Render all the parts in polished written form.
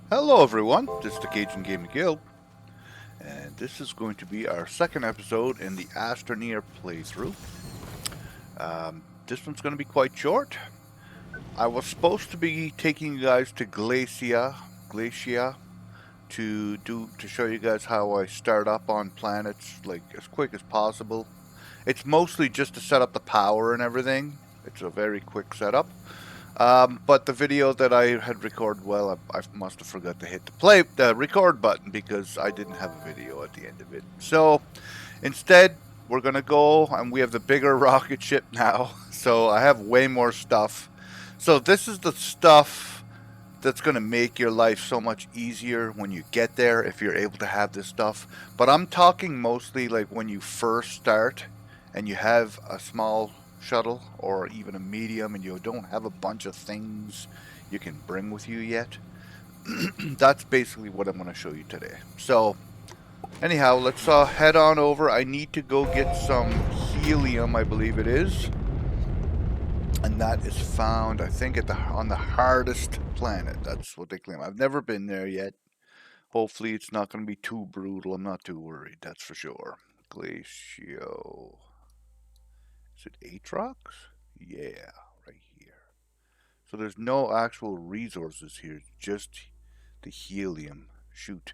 Hello everyone, this is the Cajun Gaming Guild, and this is going to be our second episode in the Astroneer playthrough. This one's going to be quite short. I was supposed to be taking you guys to Glacia, to show you guys how I start up on planets like as quick as possible. It's mostly just to set up the power and everything. It's a very quick setup. But the video that I had recorded, well, I must have forgot to hit the record button because I didn't have a video at the end of it. So instead, we're gonna go, and we have the bigger rocket ship now. So I have way more stuff. So this is the stuff that's gonna make your life so much easier when you get there if you're able to have this stuff. But I'm talking mostly like when you first start and you have a small shuttle or even a medium and you don't have a bunch of things you can bring with you yet. That's basically what I'm going to show you today. So anyhow, let's head on over. I need to go get some helium, I believe it is, and that is found, I think, on the hardest planet. That's what they claim. I've never been there yet. Hopefully it's not going to be too brutal. I'm not too worried, that's for sure. Glacio. Is it Atrox? Yeah, right here. So there's no actual resources here, just the helium. Shoot.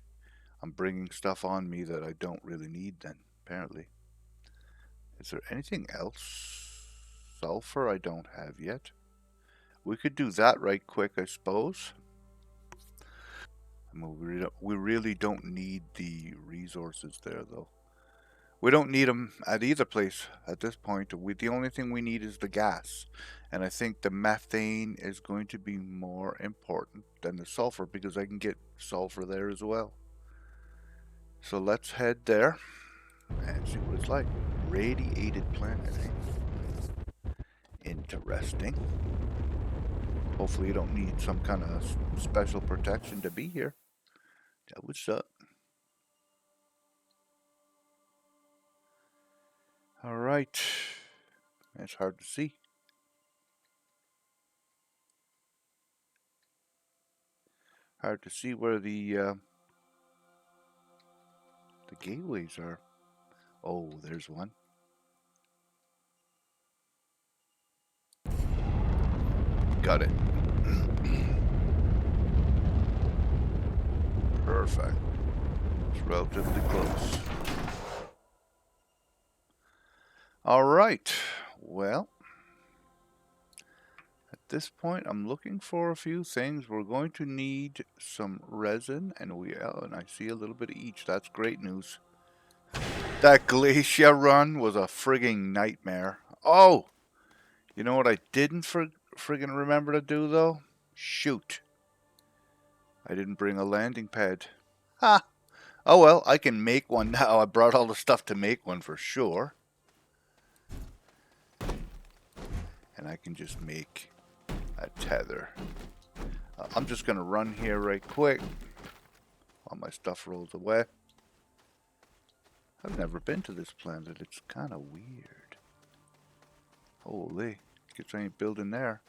I'm bringing stuff on me that I don't really need then, apparently. Is there anything else? Sulfur I don't have yet. We could do that right quick, I suppose. I mean, we really don't need the resources there, though. We don't need them at either place at this point. The only thing we need is the gas. And I think the methane is going to be more important than the sulfur because I can get sulfur there as well. So let's head there and see what it's like. Radiated planet, eh? Interesting. Hopefully you don't need some kind of special protection to be here. That would suck. Alright. It's hard to see. Hard to see where the gateways are. Oh, there's one. Got it. Perfect. It's relatively close. All right. Well, at this point, I'm looking for a few things. We're going to need some resin, and I see a little bit of each. That's great news. That glacier run was a frigging nightmare. Oh, you know what I didn't friggin' remember to do though? Shoot. I didn't bring a landing pad. Ha! Oh well, I can make one now. I brought all the stuff to make one for sure. And I can just make a tether. I'm just going to run here right quick while my stuff rolls away. I've never been to this planet. It's kind of weird. Holy, guess I ain't building there.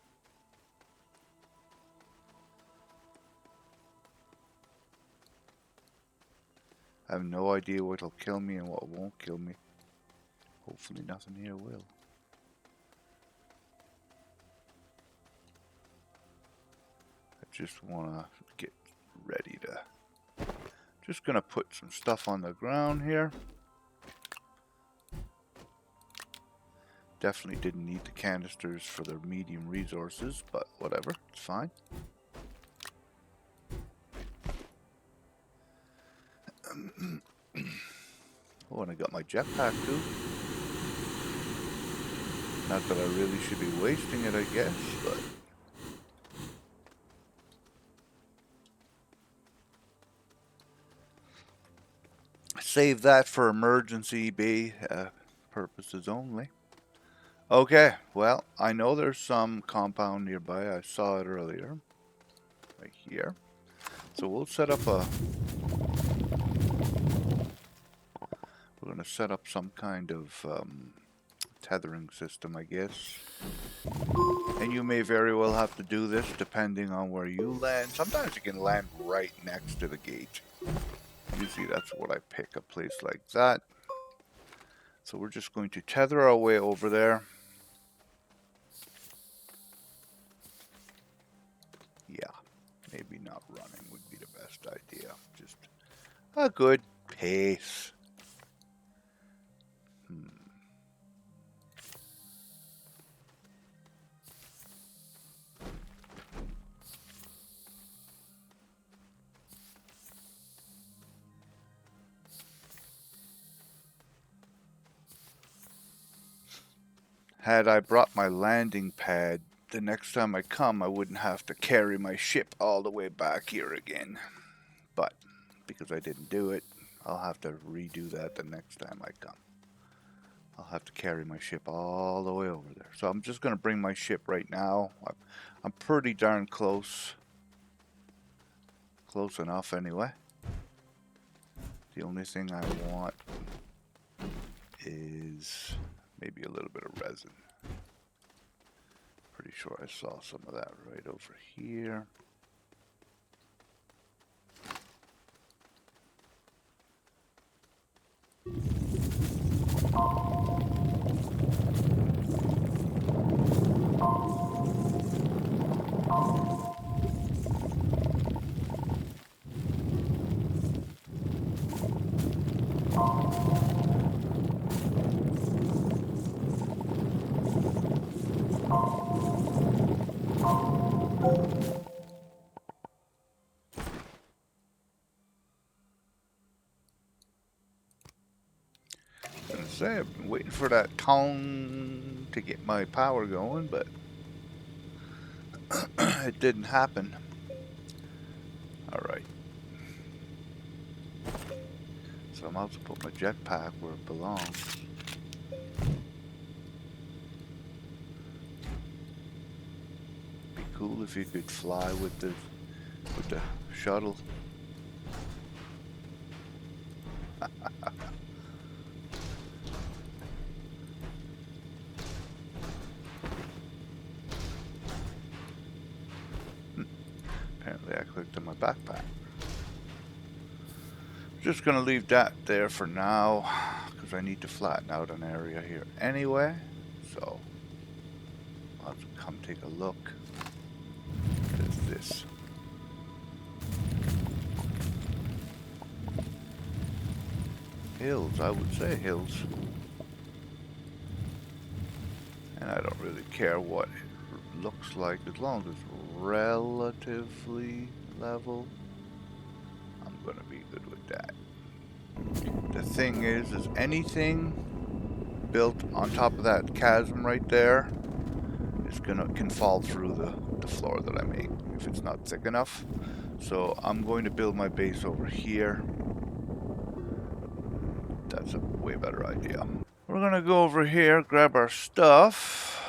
I have no idea what'll kill me and what won't kill me. Hopefully nothing here will. I just want to get ready to... Just going to put some stuff on the ground here. Definitely didn't need the canisters for the medium resources, but whatever, it's fine. Oh, and I got my jetpack too. Not that I really should be wasting it, I guess, but... Save that for emergency purposes only. Okay, well, I know there's some compound nearby. I saw it earlier. Right here. So we'll set up a... We're going to set up some kind of tethering system, I guess. And you may very well have to do this depending on where you land. Sometimes you can land right next to the gate. Usually that's what I pick, a place like that. So we're just going to tether our way over there. Yeah, maybe not running would be the best idea. Just a good pace. Had I brought my landing pad, the next time I come, I wouldn't have to carry my ship all the way back here again. But because I didn't do it, I'll have to redo that the next time I come. I'll have to carry my ship all the way over there. So I'm just going to bring my ship right now. I'm pretty darn close. Close enough anyway. The only thing I want is maybe a little bit of resin. Pretty sure I saw some of that right over here. Gonna say I've been waiting for that tone to get my power going, but it didn't happen. Alright. So I'm about to put my jetpack where it belongs. Be cool if you could fly with the shuttle. Apparently I clicked on my backpack. Just gonna leave that there for now because I need to flatten out an area here anyway. So I'll have to come take a look. What is this? Hills, I would say hills. And I don't really care what it looks like as long as it's relatively level. I'm gonna be good with that. The thing is anything built on top of that chasm right there is can fall through the floor that I make if it's not thick enough. So I'm going to build my base over here. That's a way better idea. We're gonna go over here, grab our stuff.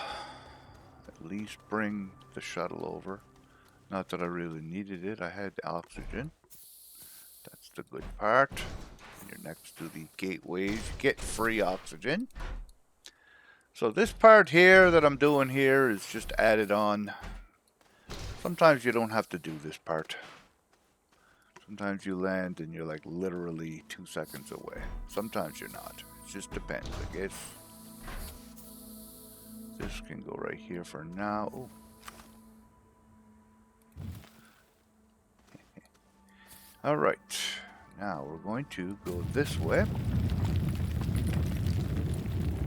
At least bring the shuttle over. Not that I really needed it. I had oxygen. That's the good part. When you're next to the gateways, you get free oxygen. So this part here that I'm doing here is just added on. Sometimes you don't have to do this part. Sometimes you land and you're like literally 2 seconds away. Sometimes you're not. It just depends, I guess. This can go right here for now. Ooh. Alright. Now we're going to go this way.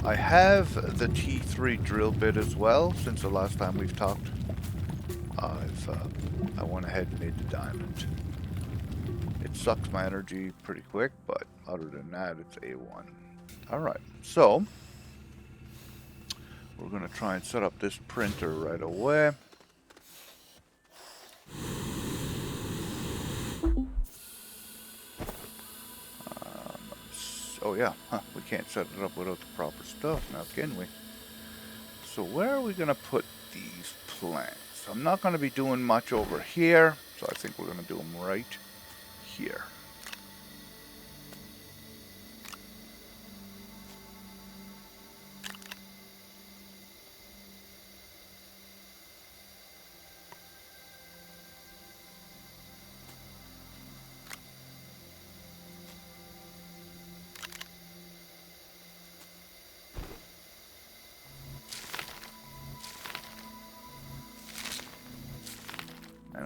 I have the T3 drill bit as well. Since the last time we've talked, I went ahead and made the diamond. It sucks my energy pretty quick, but other than that, it's A1. Alright, so we're going to try and set up this printer right away. Oh yeah, we can't set it up without the proper stuff now, can we? So where are we going to put these plants? I'm not going to be doing much over here, so I think we're going to do them right here.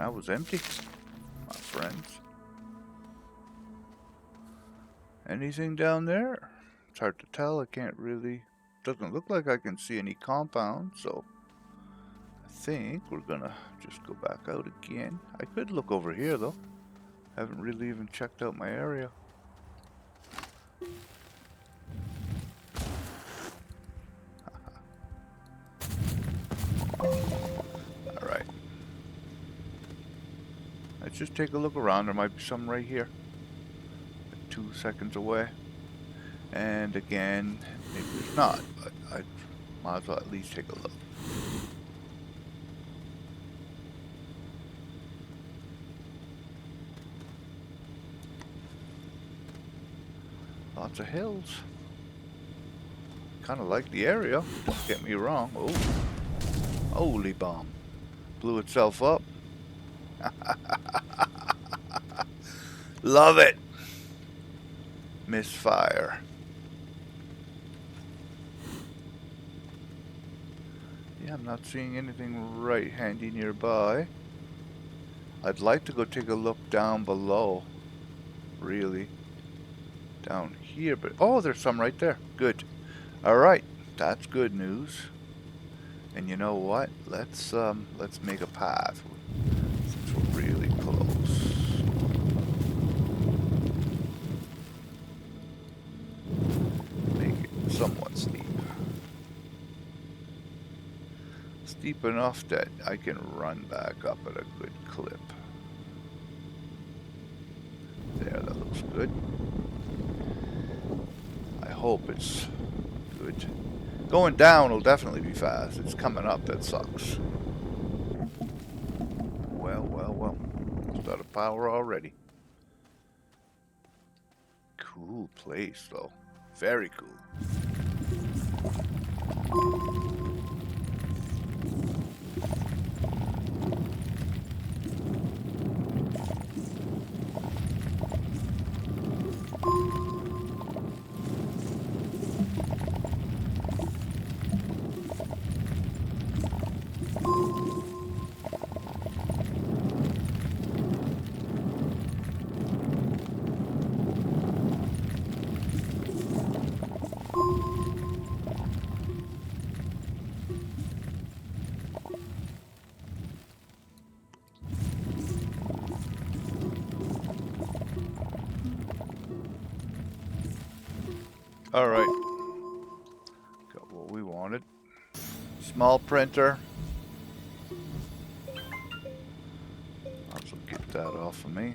that was empty, my friends. Anything down there? It's hard to tell. I can't really... Doesn't look like I can see any compound, so... I think we're gonna just go back out again. I could look over here, though. Haven't really even checked out my area. Alright. Let's just take a look around. There might be some right here. 2 seconds away. And again, maybe there's not, but I might as well at least take a look. Lots of hills. Kind of like the area, don't get me wrong. Oh, holy bomb. Blew itself up. Love it. Misfire. Yeah, I'm not seeing anything right handy nearby. I'd like to go take a look down below. Really. Down here, but oh, there's some right there. Good. Alright, that's good news. And you know what? Let's make a path since we're really close. Make it somewhat steep. Steep enough that I can run back up at a good clip. There, that looks good. I hope it's good. Going down will definitely be fast. It's coming up that sucks. Well, well, well. It's out of power already. Cool place, though. Very cool. Alright. Got what we wanted. Small printer. Also get that off of me.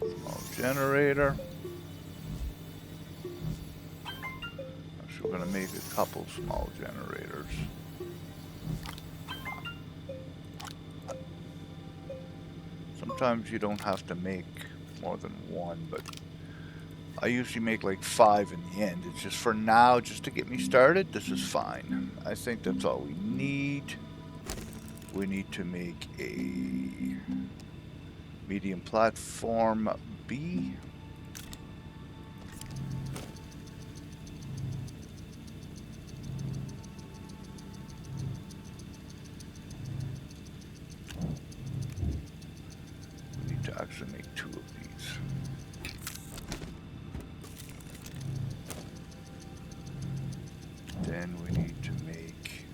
Small generator. So we're going to make a couple small generators. Sometimes you don't have to make more than one, but I usually make like 5 in the end. It's just for now, just to get me started, this is fine. I think that's all we need. We need to make a medium platform B. Actually make 2 of these. Then we need to make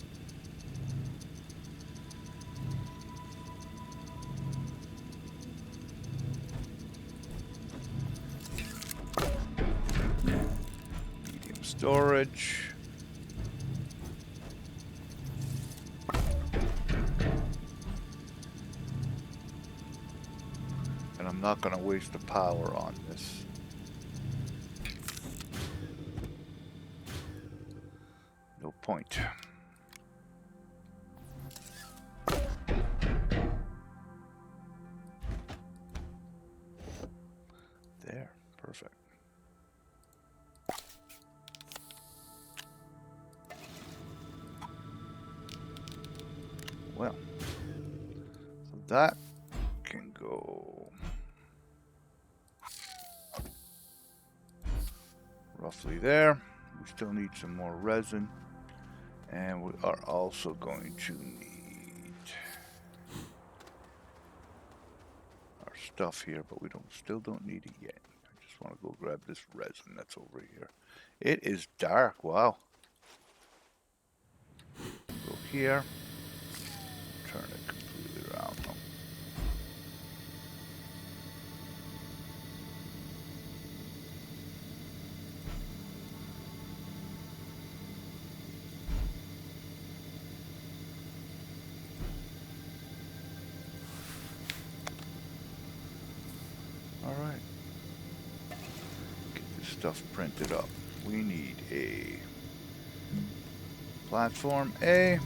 medium storage. I'm not going to waste the power on this. No point. There, perfect. Well, so that can go roughly there. we still need some more resin. And we are also going to need our stuff here, but we still don't need it yet. I just want to go grab this resin that's over here. It is dark, wow. Go here, turn it completely around. Alright. Get this stuff printed up. We need a platform A.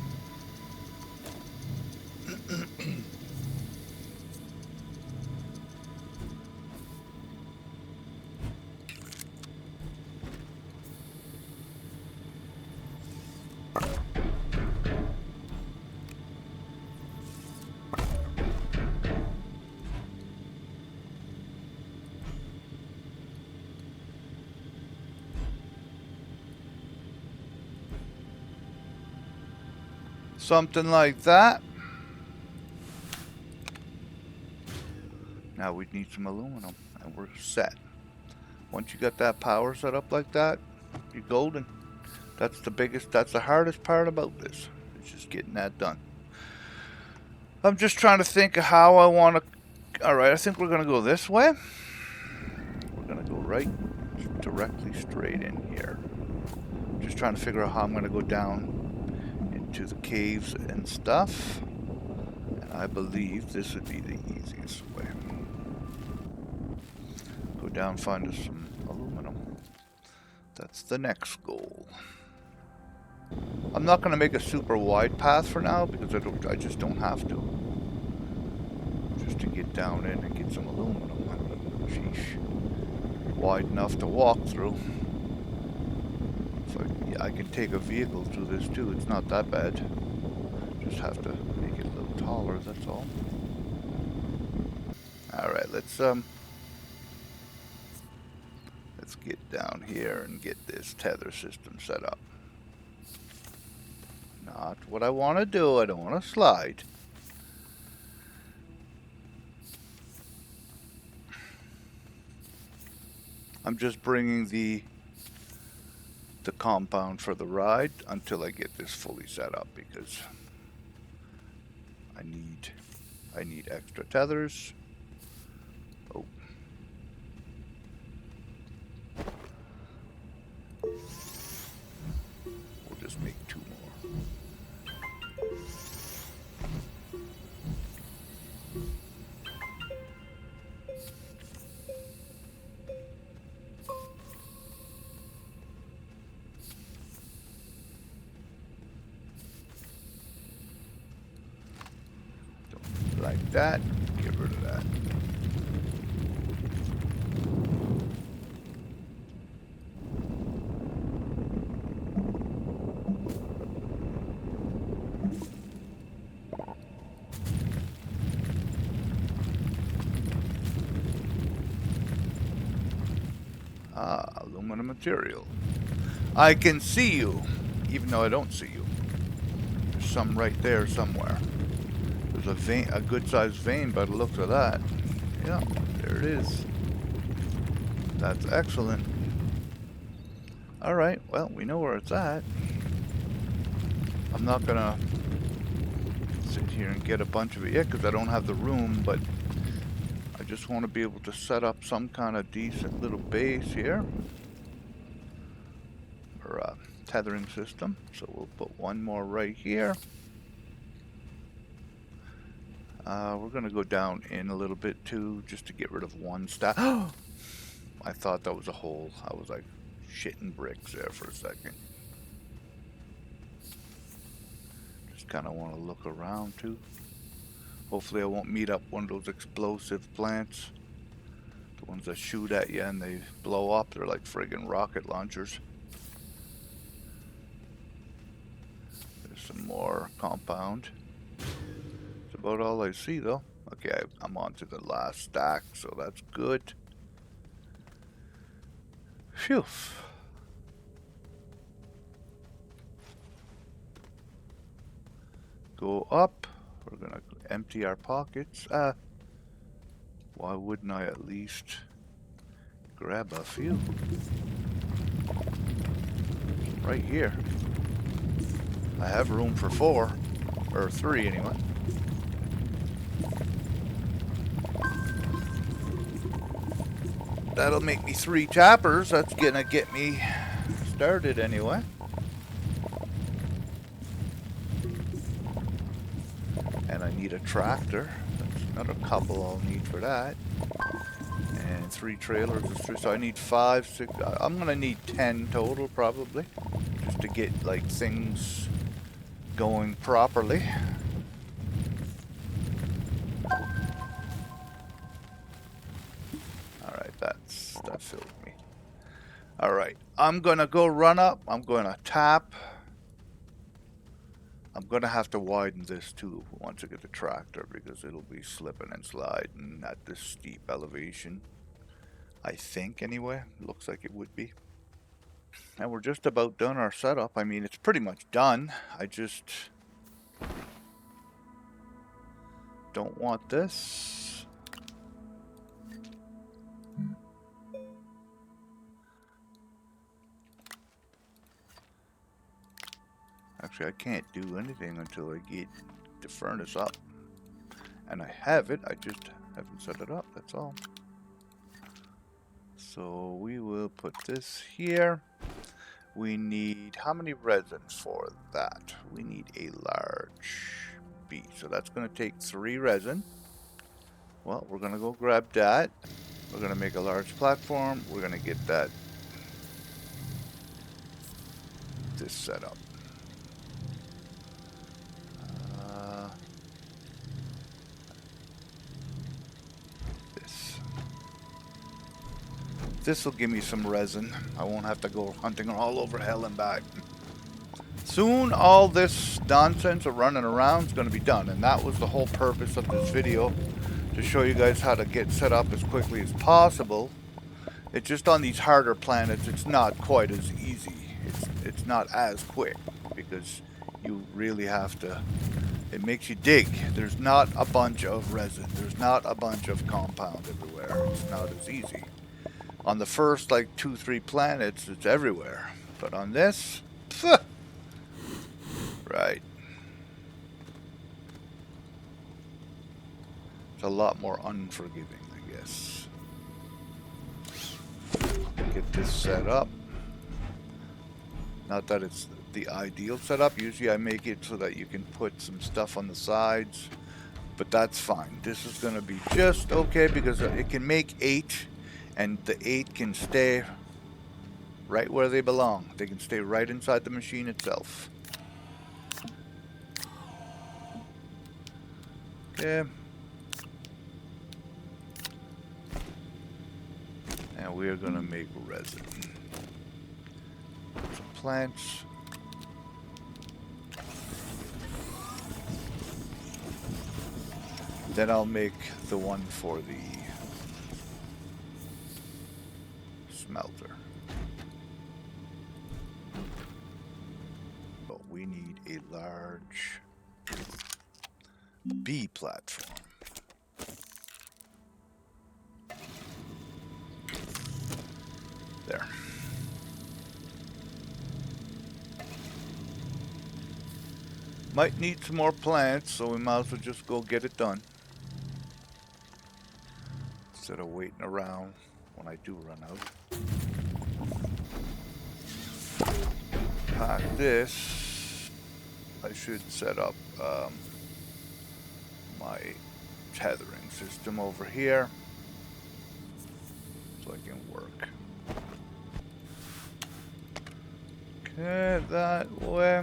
Something like that. Now we need some aluminum and we're set. Once you got that power set up like that, you're golden. That's the hardest part about this. It's just getting that done. I'm just trying to think of how I want to... Alright, I think we're going to go this way. We're going to go right directly straight in here. Just trying to figure out how I'm going to go down into the caves and stuff. And I believe this would be the easiest way. Go down, find us some aluminum. That's the next goal. I'm not going to make a super wide path for now because I just don't have to. Just to get down in and get some aluminum. I mean, sheesh. Wide enough to walk through. So yeah, I can take a vehicle through this too. It's not that bad. Just have to make it a little taller, that's all. Alright, let's get down here and get this tether system set up. Not what I want to do. I don't want to slide. I'm just bringing the compound for the ride until I get this fully set up because I need extra tethers. Oh. We'll just make 2 more. Like that, get rid of that. Aluminum material. I can see you, even though I don't see you. There's some right there somewhere. There's a vein, a good-sized vein by the looks of that. Yeah, there it is. That's excellent. Alright, well, we know where it's at. I'm not gonna sit here and get a bunch of it yet because I don't have the room, but I just want to be able to set up some kind of decent little base here. Or a tethering system. So we'll put one more right here. We're going to go down in a little bit too, just to get rid of one stack. I thought that was a hole. I was like shitting bricks there for a second. Just kind of want to look around too. Hopefully I won't meet up one of those explosive plants. The ones that shoot at you and they blow up. They're like friggin' rocket launchers. There's some more compound. That's about all I see though. Okay, I'm on to the last stack, so that's good. Phew. Go up. We're gonna empty our pockets. Why wouldn't I at least grab a few? Right here. I have room for 4. Or 3 anyway. That'll make me 3 tappers. That's gonna get me started anyway. And I need a tractor. That's another couple I'll need for that. And 3 trailers is 3. So I need 5, 6. I'm gonna need 10 total probably. Just to get like things going properly. Alright, that filled me. Alright, I'm gonna go run up. I'm gonna tap. I'm gonna have to widen this too once I get the tractor because it'll be slipping and sliding at this steep elevation. I think anyway. Looks like it would be. And we're just about done our setup. I mean, it's pretty much done. I just don't want this. Actually, I can't do anything until I get the furnace up. And I have it, I just haven't set it up, that's all. So we will put this here. We need, how many resins for that? We need a large B. So that's going to take 3 resin. Well, we're going to go grab that. We're going to make a large platform. We're going to get that, this set up. This will give me some resin. I won't have to go hunting all over hell and back. Soon all this nonsense of running around is going to be done, and that was the whole purpose of this video, to show you guys how to get set up as quickly as possible. It's just on these harder planets, it's not quite as easy. It's not as quick because you really have to, it makes you dig. There's not a bunch of resin. There's not a bunch of compound everywhere. It's not as easy. On the first like 2-3 planets, it's everywhere. But on this, phew, right. It's a lot more unforgiving, I guess. Get this set up. Not that it's the ideal setup. Usually I make it so that you can put some stuff on the sides. But that's fine. This is going to be just okay because it can make 8. And the 8 can stay right where they belong. They can stay right inside the machine itself. Okay. And we are going to make resin. Some plants. Then I'll make the one for the smelter. But we need a large B platform. There. Might need some more plants, so we might as well just go get it done. Instead of waiting around when I do run out. Pack this. I should set up my tethering system over here so I can work. Okay, that way.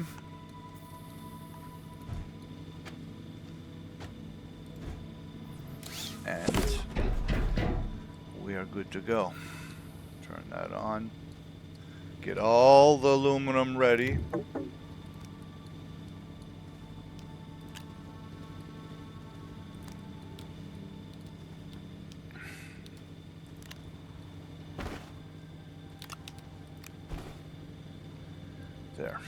And we are good to go. Turn that on. Get all the aluminum ready. There.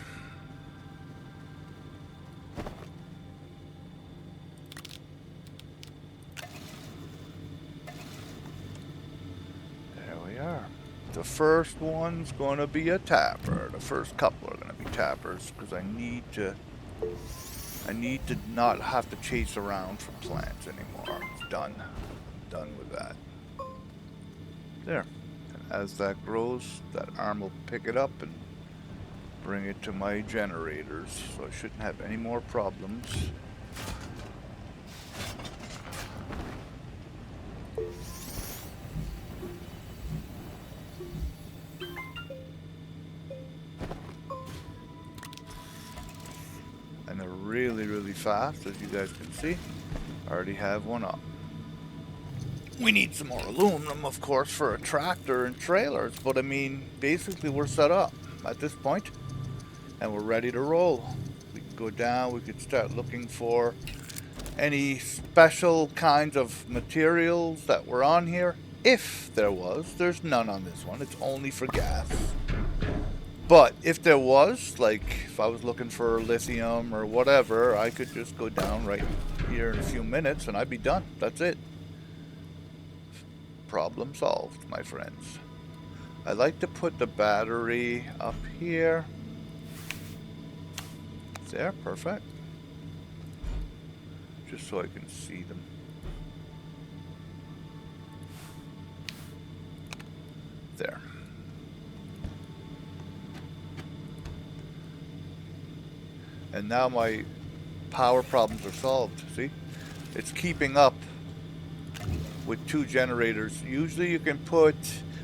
The first one's gonna be a tapper. The first couple are gonna be tappers because I need to not have to chase around for plants anymore. It's done. I'm done with that. There. And as that grows, that arm will pick it up and bring it to my generators, so I shouldn't have any more problems. And they're really, really fast, as you guys can see. I already have one up. We need some more aluminum, of course, for a tractor and trailers, but I mean, basically we're set up at this point, and we're ready to roll. We can go down, we could start looking for any special kinds of materials that were on here. If there was, there's none on this one, it's only for gas. But if there was, like if I was looking for lithium or whatever, I could just go down right here in a few minutes and I'd be done. That's it. Problem solved, my friends. I like to put the battery up here. There, perfect. Just so I can see them. There. And now my power problems are solved. See? It's keeping up with 2 generators. Usually you can put,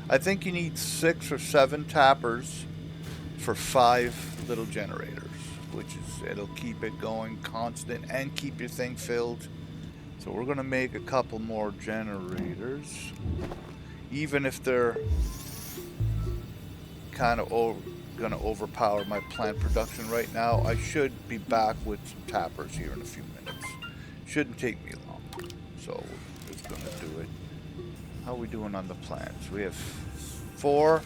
I think you need 6 or 7 tappers for 5 little generators, which is, it'll keep it going constant and keep your thing filled. So we're gonna make a couple more generators, even if they're kind of gonna overpower my plant production right now. I should be back with some tappers here in a few minutes. Shouldn't take me long, so we're just gonna do it. How are we doing on the plants? We have 4,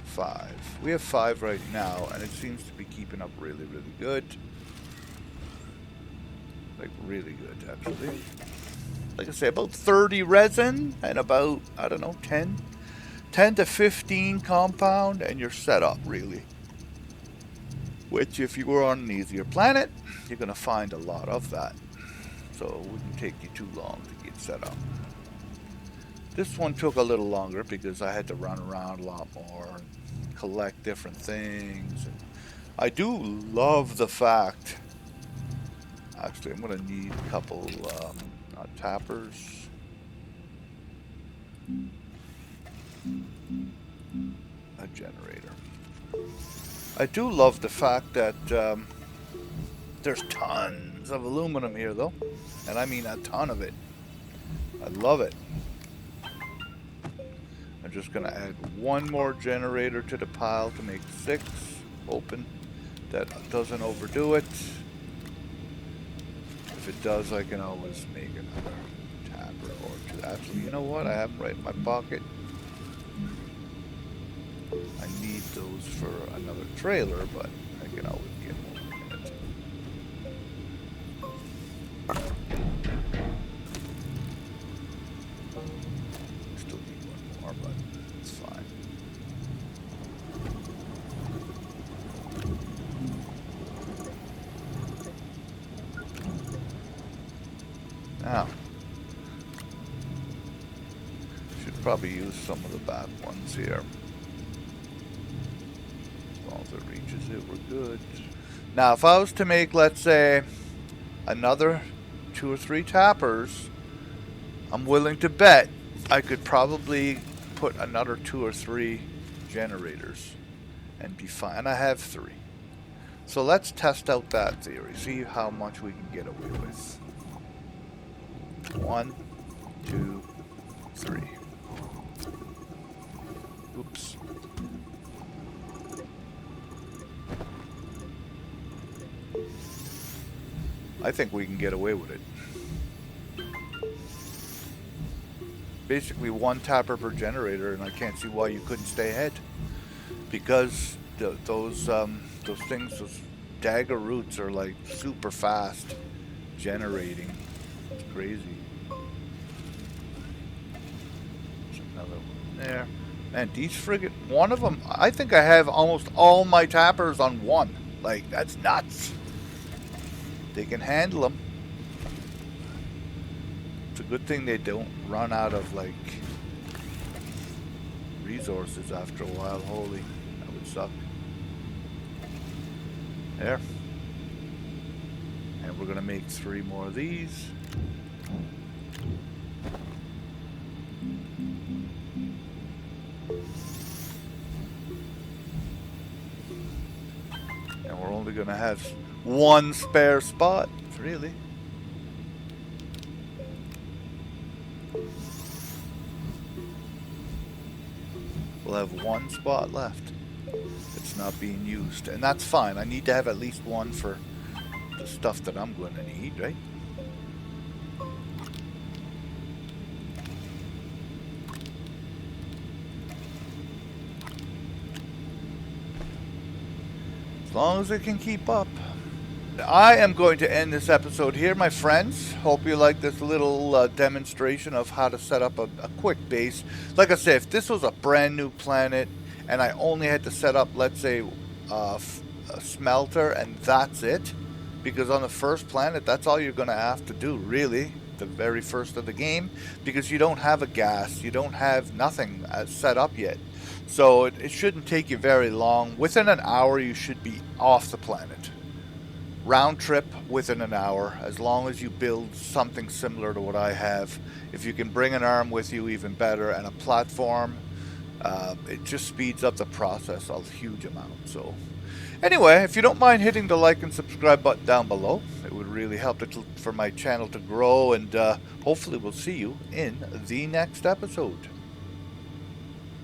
5. We have 5 right now, and it seems to be keeping up really, really good. Like really good, actually. Like I say, about 30 resin and about, I don't know, 10 to 15 compound, and you're set up, really. Which, if you were on an easier planet, you're going to find a lot of that. So it wouldn't take you too long to get set up. This one took a little longer because I had to run around a lot more and collect different things. And I do love the fact... Actually, I'm going to need a couple tappers. A generator. I do love the fact that there's tons of aluminum here, though. And I mean a ton of it. I love it. I'm just going to add one more generator to the pile to make 6. Hoping that doesn't overdo it. If it does, I can always make another tapper or 2. Actually, you know what? I have them right in my pocket. I need those for another trailer, but I can always get one in a minute. Still need one more, but it's fine. Now, should probably use some of the back ones here. As long as it reaches it, we're good. Now, if I was to make, let's say, another 2 or 3 tappers, I'm willing to bet I could probably put another 2 or 3 generators and be fine. And I have 3. So let's test out that theory, see how much we can get away with. 1, 2, 3. Oops. I think we can get away with it. Basically 1 tapper per generator, and I can't see why you couldn't stay ahead. Because those things, those dagger roots are like super fast generating. It's crazy. There's another one there. And these friggin' one of them, I think I have almost all my tappers on one. Like, that's nuts. They can handle them. It's a good thing they don't run out of, like, resources after a while. Holy, that would suck. There. And we're gonna make 3 more of these. And we're only gonna have 1 spare spot, really. We'll have 1 spot left. It's not being used, and that's fine. I need to have at least 1 for the stuff that I'm going to need, right? As long as it can keep up. I am going to end this episode here, my friends. Hope you like this little demonstration of how to set up a quick base. Like I said, if this was a brand new planet and I only had to set up, let's say, a smelter and that's it, because on the first planet, that's all you're going to have to do, really, the very first of the game, because you don't have a gas, you don't have nothing set up yet. So it shouldn't take you very long. Within an hour, you should be off the planet. Round trip within an hour, as long as you build something similar to what I have. If you can bring an arm with you, even better, and a platform, it just speeds up the process a huge amount. So anyway, if you don't mind hitting the like and subscribe button down below, it would really help for my channel to grow, and hopefully we'll see you in the next episode.